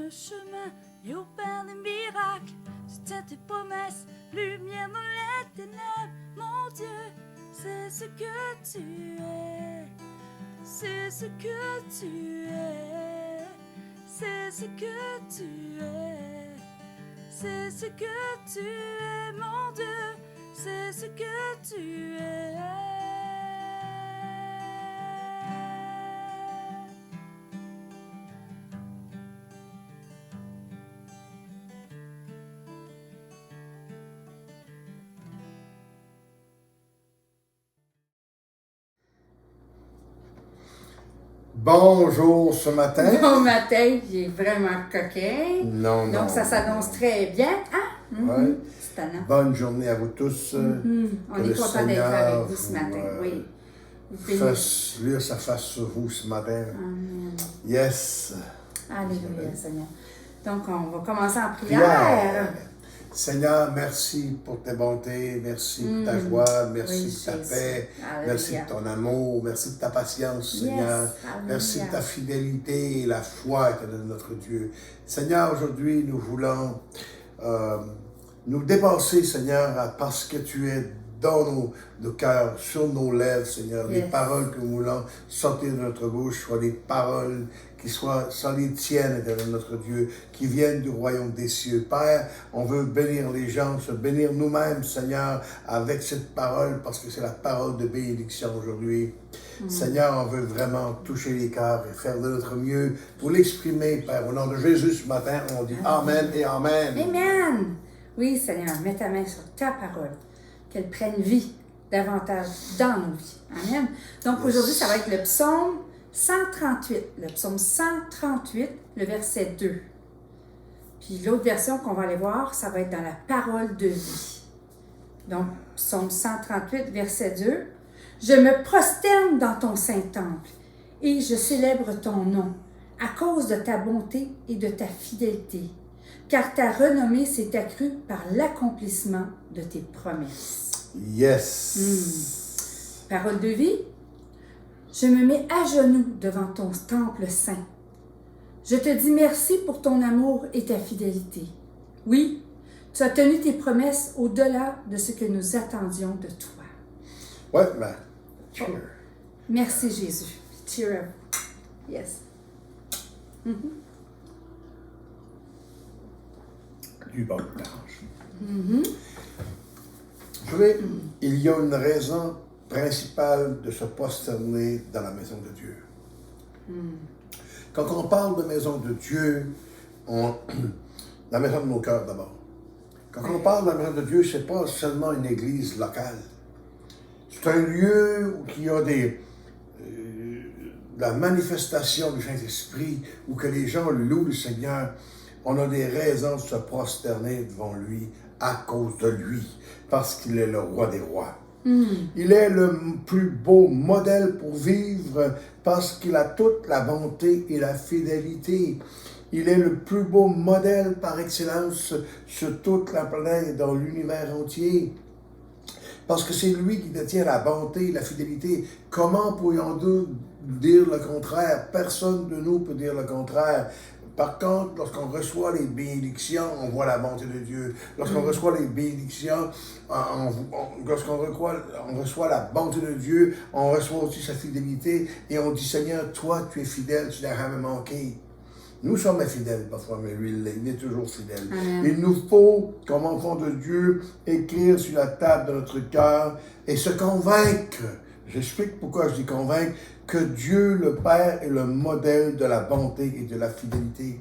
le chemin et opère des miracles. Soutiens tes promesses, lumière dans les ténèbres. Mon Dieu, c'est ce que tu es. C'est ce que tu es. C'est ce que tu es. C'est ce que tu es, mon Dieu. C'est ce que tu es. Bonjour ce matin. Bon matin, j'ai vraiment coquin. Non. Donc ça s'annonce très bien. Ah, Ouais. c'est tannant. Bonne journée à vous tous. On est content d'être avec vous ce matin. Oui. Fasse lire sa face sur vous ce matin. Amen. Yes. Alléluia, Seigneur. Donc on va commencer en prière. Seigneur, merci pour tes bontés, merci pour ta joie, merci Oui, pour ta Jésus. paix, Alléluia. merci de ton amour, merci de ta patience, Seigneur. Alléluia. Merci de ta fidélité et la foi que donne notre Dieu. Seigneur, aujourd'hui, nous voulons nous dépasser, Seigneur, parce que tu es dans nos cœurs, sur nos lèvres, Seigneur. Les paroles que nous voulons sortir de notre bouche soient des paroles qui soient les tiennes, notre Dieu, qui viennent du royaume des cieux. Père, on veut bénir les gens, se bénir nous-mêmes, Seigneur, avec cette parole, parce que c'est la parole de bénédiction aujourd'hui. Seigneur, on veut vraiment toucher les cœurs et faire de notre mieux pour l'exprimer, Père. Au nom de Jésus, ce matin, on dit Amen et Amen. Amen. Oui, Seigneur, mets ta main sur ta parole, qu'elle prenne vie davantage dans nos vies. Amen. Donc aujourd'hui, ça va être le psaume 138, le psaume 138, le verset 2. Puis l'autre version qu'on va aller voir, ça va être dans la parole de vie. Donc, psaume 138, verset 2. Je me prosterne dans ton saint temple et je célèbre ton nom à cause de ta bonté et de ta fidélité, car ta renommée s'est accrue par l'accomplissement de tes promesses. Yes. Parole de vie. Je me mets à genoux devant ton temple saint. Je te dis merci pour ton amour et ta fidélité. Oui, tu as tenu tes promesses au-delà de ce que nous attendions de toi. Ouais, ben, cheer. Merci Jésus. Cheer up. Yes. Du bon temps. Vous savez, il y a une raison principale de se prosterner dans la maison de Dieu. Quand on parle de maison de Dieu, la maison de nos cœurs d'abord. Quand on parle de la maison de Dieu, ce n'est pas seulement une église locale. C'est un lieu où il y a la manifestation du Saint-Esprit, où que les gens louent le Seigneur. On a des raisons de se prosterner devant lui à cause de lui, parce qu'il est le roi des rois. Il est le plus beau modèle pour vivre parce qu'il a toute la bonté et la fidélité. Il est le plus beau modèle par excellence sur toute la planète et dans l'univers entier. Parce que c'est lui qui détient la bonté et la fidélité. Comment pourrions-nous dire le contraire? Personne de nous peut dire le contraire. Par contre, lorsqu'on reçoit les bénédictions, on voit la bonté de Dieu. Lorsqu'on reçoit les bénédictions, lorsqu'on reçoit la bonté de Dieu, on reçoit aussi sa fidélité et on dit, Seigneur, toi, tu es fidèle, tu n'as jamais manqué. Nous sommes infidèles parfois, mais lui, il est toujours fidèle. Amen. Il nous faut, comme enfants de Dieu, écrire sur la table de notre cœur et se convaincre. J'explique pourquoi je dis convaincre, que Dieu le Père est le modèle de la bonté et de la fidélité.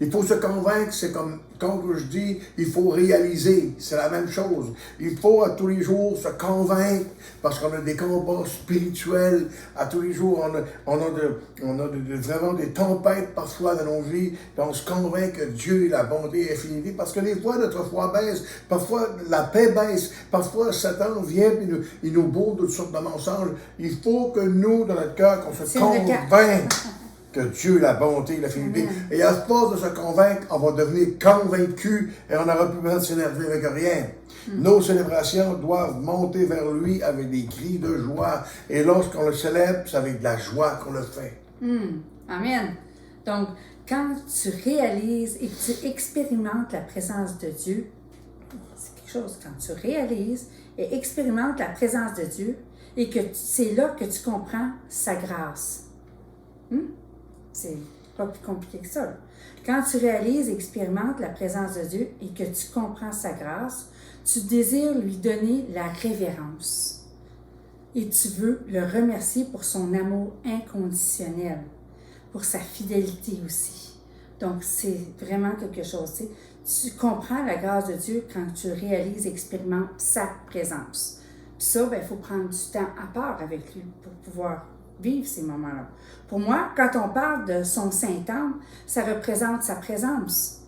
Il faut se convaincre, c'est comme quand je dis, il faut réaliser, c'est la même chose. Il faut à tous les jours se convaincre, parce qu'on a des combats spirituels, à tous les jours, on a vraiment des tempêtes parfois dans nos vies, puis on se convainc que Dieu est la bonté et la fidélité, parce que des fois notre foi baisse, parfois la paix baisse, parfois Satan vient et il nous bourre de toutes sortes de mensonges. Il faut que nous, dans notre cœur, qu'on se convainque que Dieu a la bonté et la fidélité. Amen. Et à force de se convaincre, on va devenir convaincu et on n'aura plus besoin de s'énerver avec rien. Nos célébrations doivent monter vers lui avec des cris de joie. Et lorsqu'on le célèbre, c'est avec de la joie qu'on le fait. Amen. Donc, quand tu réalises et que tu expérimentes la présence de Dieu, c'est quelque chose, quand tu réalises et expérimentes la présence de Dieu, et que c'est là que tu comprends sa grâce. C'est pas plus compliqué que ça. Là. Quand tu réalises et expérimentes la présence de Dieu et que tu comprends sa grâce, tu désires lui donner la révérence. Et tu veux le remercier pour son amour inconditionnel, pour sa fidélité aussi. Donc, c'est vraiment quelque chose. Tu comprends la grâce de Dieu quand tu réalises et expérimentes sa présence. Puis ça, il faut prendre du temps à part avec lui pour pouvoir vivre ces moments-là. Pour moi, quand on parle de son Saint-Âme, ça représente sa présence.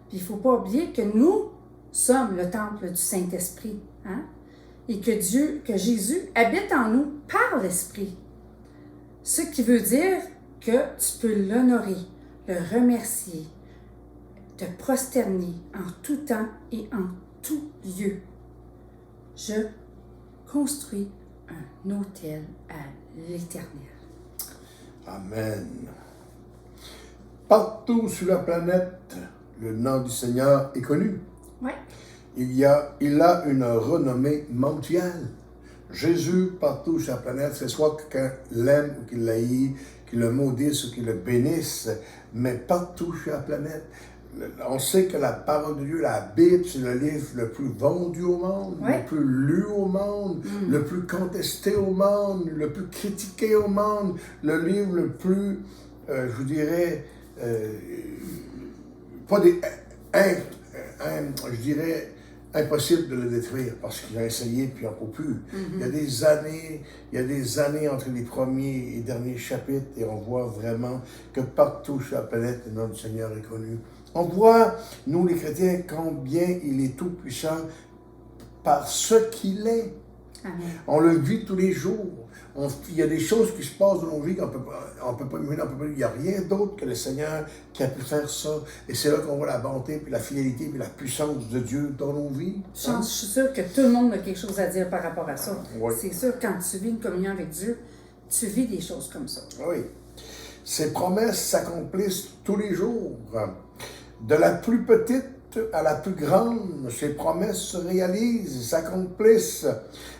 Puis il ne faut pas oublier que nous sommes le temple du Saint-Esprit. Hein? Et que Jésus habite en nous par l'Esprit. Ce qui veut dire que tu peux l'honorer, le remercier, te prosterner en tout temps et en tout lieu. Je construis un autel à l'Éternel. Amen. Partout sur la planète, le nom du Seigneur est connu. Oui. Il a une renommée mondiale. Jésus, partout sur la planète, c'est soit quelqu'un l'aime ou qu'il l'haït, qu'il le maudisse ou qu'il le bénisse, mais partout sur la planète. On sait que la parole de Dieu, la Bible, c'est le livre le plus vendu au monde, le plus lu au monde, le plus contesté au monde, le plus critiqué au monde, le livre le plus, je vous dirais, pas des, je dirais, impossible de le détruire parce qu'il a essayé puis il n'en peut plus. Il y a des années entre les premiers et derniers chapitres et on voit vraiment que partout sur la planète, le nom du Seigneur est connu. On voit, nous les chrétiens, combien il est tout puissant par ce qu'il est. Amen. On le vit tous les jours. Il y a des choses qui se passent dans nos vies qu'on peut pas imaginer. Il n'y a rien d'autre que le Seigneur qui a pu faire ça. Et c'est là qu'on voit la bonté, puis la fidélité, puis la puissance de Dieu dans nos vies. Je suis sûre que tout le monde a quelque chose à dire par rapport à ça. Oui. C'est sûr, quand tu vis une communion avec Dieu, tu vis des choses comme ça. Oui. Ses promesses s'accomplissent tous les jours. De la plus petite à la plus grande, ses promesses se réalisent, s'accomplissent.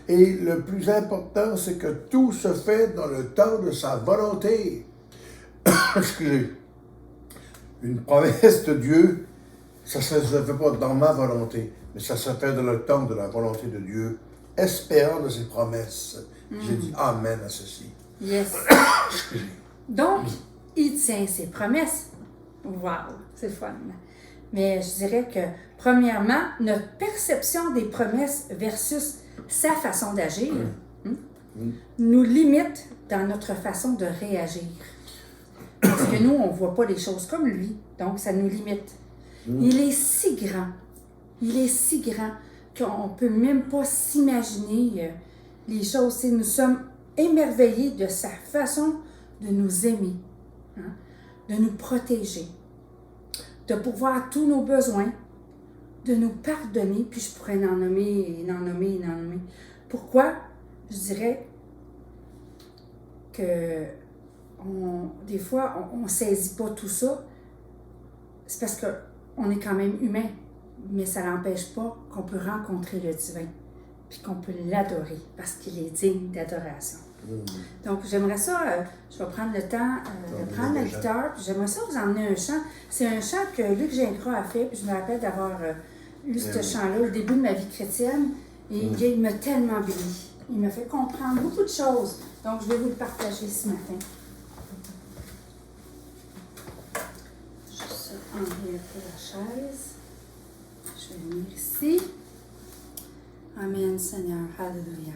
Et le plus important, c'est que tout se fait dans le temps de sa volonté. Excusez. Une promesse de Dieu, ça ne se fait pas dans ma volonté, mais ça se fait dans le temps de la volonté de Dieu, espérant de ses promesses. J'ai dit Amen à ceci. Yes. Donc, il tient ses promesses. Wow, c'est fun. Mais je dirais que, premièrement, notre perception des promesses versus sa façon d'agir nous limite dans notre façon de réagir. Parce que nous, on ne voit pas les choses comme lui, donc ça nous limite. Il est si grand qu'on ne peut même pas s'imaginer les choses. Nous sommes émerveillés de sa façon de nous aimer, de nous protéger, de pourvoir tous nos besoins, de nous pardonner, puis je pourrais en nommer. Pourquoi? Je dirais que des fois, on ne saisit pas tout ça. C'est parce qu'on est quand même humain, mais ça n'empêche pas qu'on peut rencontrer le divin, puis qu'on peut l'adorer, parce qu'il est digne d'adoration. Donc, j'aimerais ça, je vais prendre le temps de prendre la guitare, puis j'aimerais ça vous emmener un chant. C'est un chant que Luc Gingras a fait, puis je me rappelle d'avoir eu ce chant-là au début de ma vie chrétienne, et il m'a tellement béni. Il m'a fait comprendre beaucoup de choses. Donc, je vais vous le partager ce matin. Juste enlever un peu la chaise. Je vais venir ici. Amen, Seigneur. Alléluia.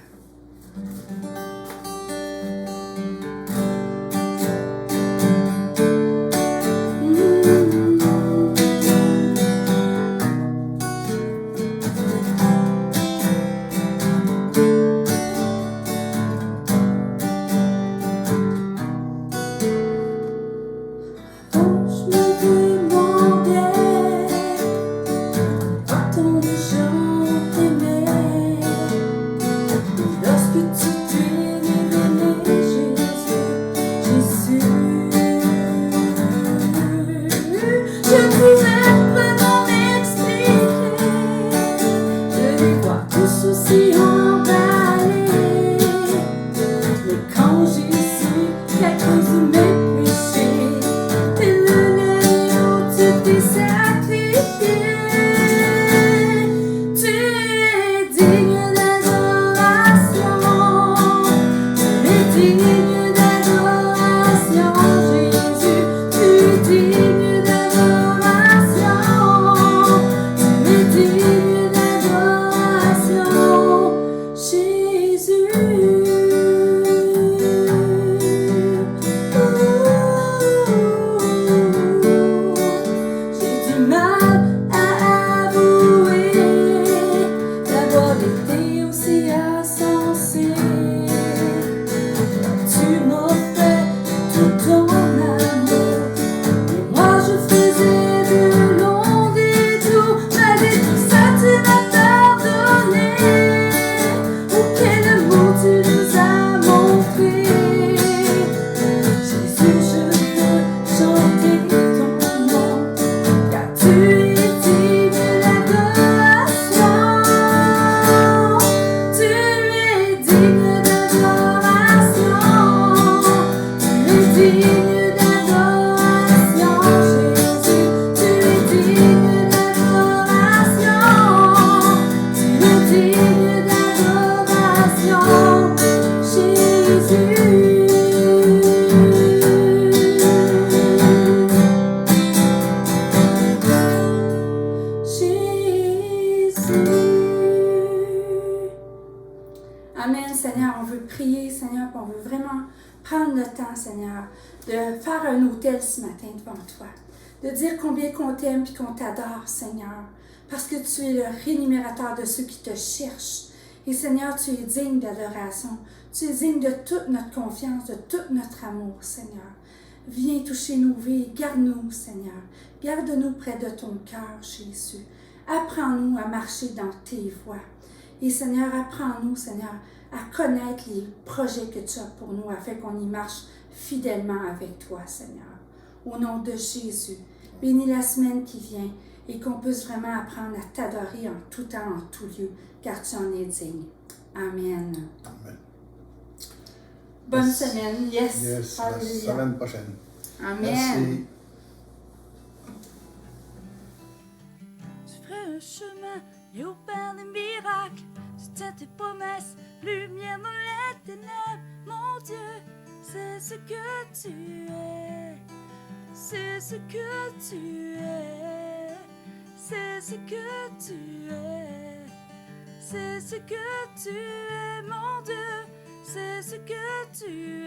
Lorsque tu t'es digne d'adoration, Jésus. Tu es digne d'adoration. Tu es digne d'adoration, Jésus. J'ai du mal à avouer d'avoir été aussi insensé. Tu m'offrais tout ton amour et moi je faisais de longs détours. Malgré tout ça tu m'as pardonné. Oh quel amour tu nous as montré. Jésus, je veux chanter ton nom, car tu es digne d'adoration. Tu es digne d'adoration. Tu es digne d'adoration, Jésus. Tu es digne d'adoration. Tu es digne d'adoration, Jésus. Amen, Seigneur, on veut prier, Seigneur, puis on veut vraiment prendre le temps, Seigneur, de faire un autel ce matin devant toi, de dire combien qu'on t'aime et qu'on t'adore, Seigneur, parce que tu es le rémunérateur de ceux qui te cherchent. Et Seigneur, tu es digne d'adoration, tu es digne de toute notre confiance, de tout notre amour, Seigneur. Viens toucher nos vies, garde-nous, Seigneur. Garde-nous près de ton cœur, Jésus. Apprends-nous à marcher dans tes voies. Et Seigneur, apprends-nous, Seigneur, à connaître les projets que tu as pour nous, afin qu'on y marche fidèlement avec toi, Seigneur. Au nom de Jésus, bénis la semaine qui vient et qu'on puisse vraiment apprendre à t'adorer en tout temps, en tout lieu, car tu en es digne. Amen. Amen. Bonne Yes. semaine. Yes. Yes, la Alléluia. semaine prochaine. Amen. Merci. Tu ferais un chemin et opères des miracles. Tu tiens tes promesses, lumière dans les ténèbres. Mon Dieu, c'est ce que tu es. C'est ce que tu es. C'est ce que tu es. C'est ce que tu es, mon Dieu. C'est ce que tu